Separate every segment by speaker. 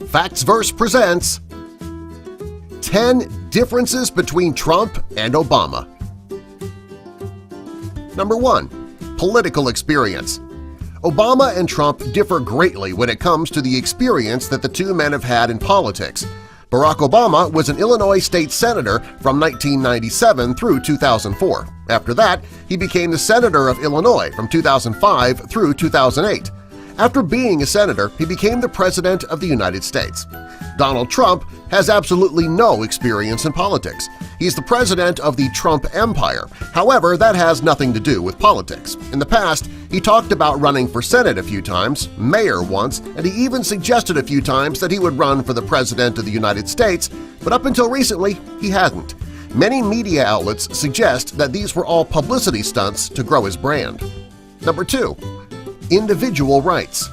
Speaker 1: FactsVerse presents 10 Differences Between Trump and Obama. Number 1. Political experience. Obama and Trump differ greatly when it comes to the experience that the two men have had in politics. Barack Obama was an Illinois state senator from 1997 through 2004. After that, he became the senator of Illinois from 2005 through 2008. After being a senator, he became the President of the United States. Donald Trump has absolutely no experience in politics. He's the president of the Trump Empire. However, that has nothing to do with politics. In the past, he talked about running for Senate a few times, mayor once, and he even suggested a few times that he would run for the President of the United States, but up until recently, he hadn't. Many media outlets suggest that these were all publicity stunts to grow his brand. Number 2. Individual rights.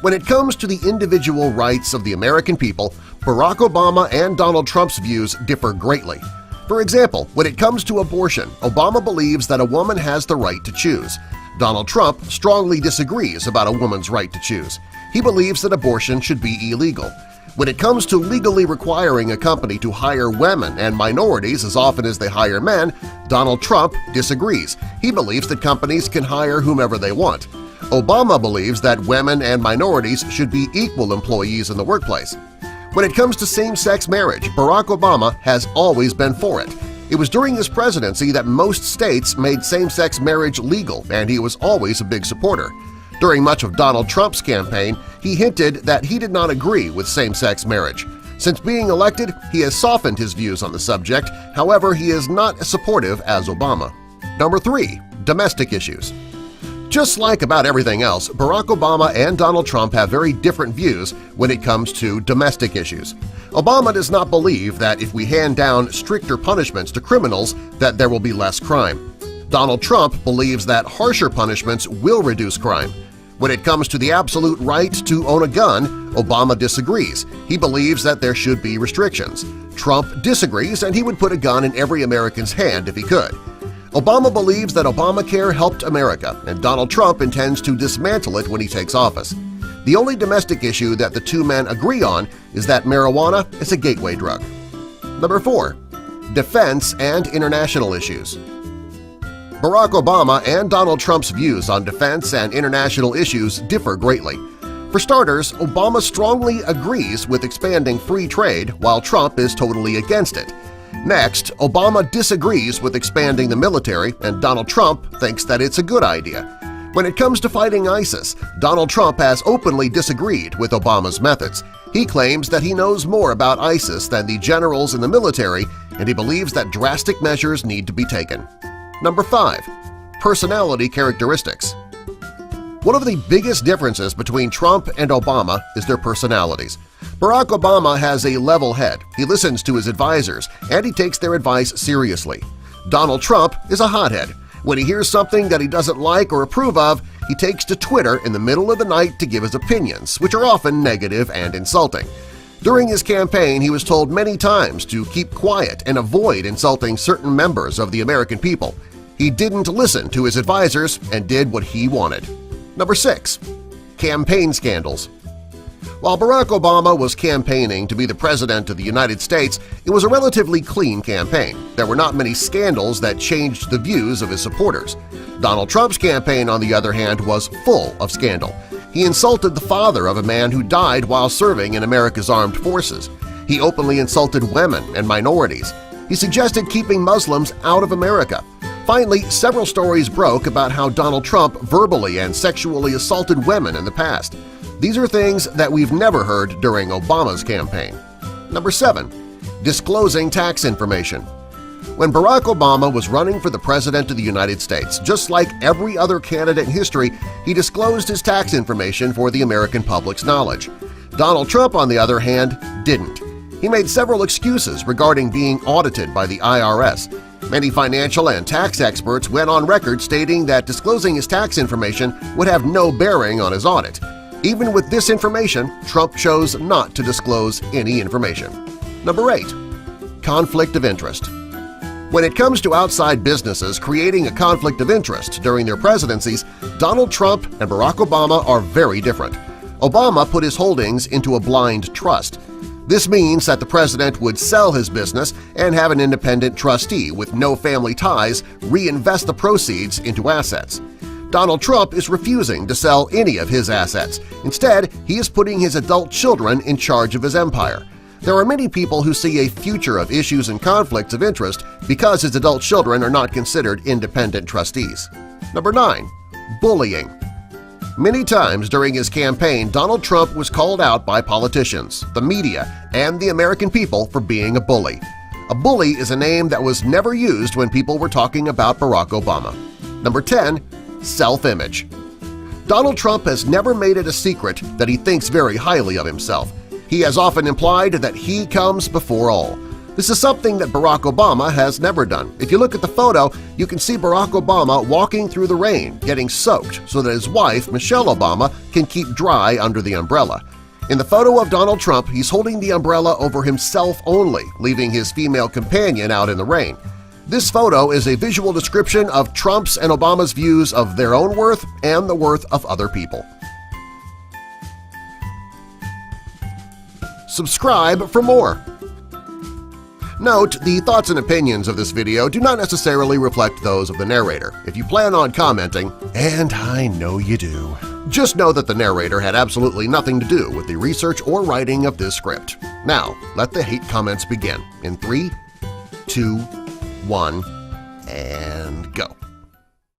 Speaker 1: When it comes to the individual rights of the American people, Barack Obama and Donald Trump's views differ greatly. For example, when it comes to abortion, Obama believes that a woman has the right to choose. Donald Trump strongly disagrees about a woman's right to choose. He believes that abortion should be illegal. When it comes to legally requiring a company to hire women and minorities as often as they hire men, Donald Trump disagrees. He believes that companies can hire whomever they want. Obama believes that women and minorities should be equal employees in the workplace. When it comes to same-sex marriage, Barack Obama has always been for it. It was during his presidency that most states made same-sex marriage legal, and he was always a big supporter. During much of Donald Trump's campaign, he hinted that he did not agree with same-sex marriage. Since being elected, he has softened his views on the subject, however, he is not as supportive as Obama. Number 3. Domestic issues. Just like about everything else, Barack Obama and Donald Trump have very different views when it comes to domestic issues. Obama does not believe that if we hand down stricter punishments to criminals that there will be less crime. Donald Trump believes that harsher punishments will reduce crime. When it comes to the absolute right to own a gun, Obama disagrees. He believes that there should be restrictions. Trump disagrees, and he would put a gun in every American's hand if he could. Obama believes that Obamacare helped America, and Donald Trump intends to dismantle it when he takes office. The only domestic issue that the two men agree on is that marijuana is a gateway drug. Number 4. Defense and international issues. Barack Obama and Donald Trump's views on defense and international issues differ greatly. For starters, Obama strongly agrees with expanding free trade while Trump is totally against it. Next, Obama disagrees with expanding the military, and Donald Trump thinks that it's a good idea. When it comes to fighting ISIS, Donald Trump has openly disagreed with Obama's methods. He claims that he knows more about ISIS than the generals in the military, and he believes that drastic measures need to be taken. Number 5. Personality characteristics. One of the biggest differences between Trump and Obama is their personalities. Barack Obama has a level head, he listens to his advisors, and he takes their advice seriously. Donald Trump is a hothead. When he hears something that he doesn't like or approve of, he takes to Twitter in the middle of the night to give his opinions, which are often negative and insulting. During his campaign, he was told many times to keep quiet and avoid insulting certain members of the American people. He didn't listen to his advisors and did what he wanted. Number 6. Campaign scandals. While Barack Obama was campaigning to be the President of the United States, it was a relatively clean campaign. There were not many scandals that changed the views of his supporters. Donald Trump's campaign, on the other hand, was full of scandal. He insulted the father of a man who died while serving in America's armed forces. He openly insulted women and minorities. He suggested keeping Muslims out of America. Finally, several stories broke about how Donald Trump verbally and sexually assaulted women in the past. These are things that we've never heard during Obama's campaign. Number 7. Disclosing tax information. When Barack Obama was running for the President of the United States, just like every other candidate in history, he disclosed his tax information for the American public's knowledge. Donald Trump, on the other hand, didn't. He made several excuses regarding being audited by the IRS. Many financial and tax experts went on record stating that disclosing his tax information would have no bearing on his audit. Even with this information, Trump chose not to disclose any information. Number 8. Conflict of interest. When it comes to outside businesses creating a conflict of interest during their presidencies, Donald Trump and Barack Obama are very different. Obama put his holdings into a blind trust. This means that the president would sell his business and have an independent trustee with no family ties reinvest the proceeds into assets. Donald Trump is refusing to sell any of his assets. Instead, he is putting his adult children in charge of his empire. There are many people who see a future of issues and conflicts of interest because his adult children are not considered independent trustees. Number 9. Bullying. Many times during his campaign, Donald Trump was called out by politicians, the media, and the American people for being a bully. A bully is a name that was never used when people were talking about Barack Obama. Number 10. Self-image. Donald Trump has never made it a secret that he thinks very highly of himself. He has often implied that he comes before all. This is something that Barack Obama has never done. If you look at the photo, you can see Barack Obama walking through the rain, getting soaked so that his wife, Michelle Obama, can keep dry under the umbrella. In the photo of Donald Trump, he's holding the umbrella over himself only, leaving his female companion out in the rain. This photo is a visual description of Trump's and Obama's views of their own worth and the worth of other people. Subscribe for more! Note, the thoughts and opinions of this video do not necessarily reflect those of the narrator. If you plan on commenting, and I know you do, just know that the narrator had absolutely nothing to do with the research or writing of this script. Now, let the hate comments begin in 3, 2, 1, and go.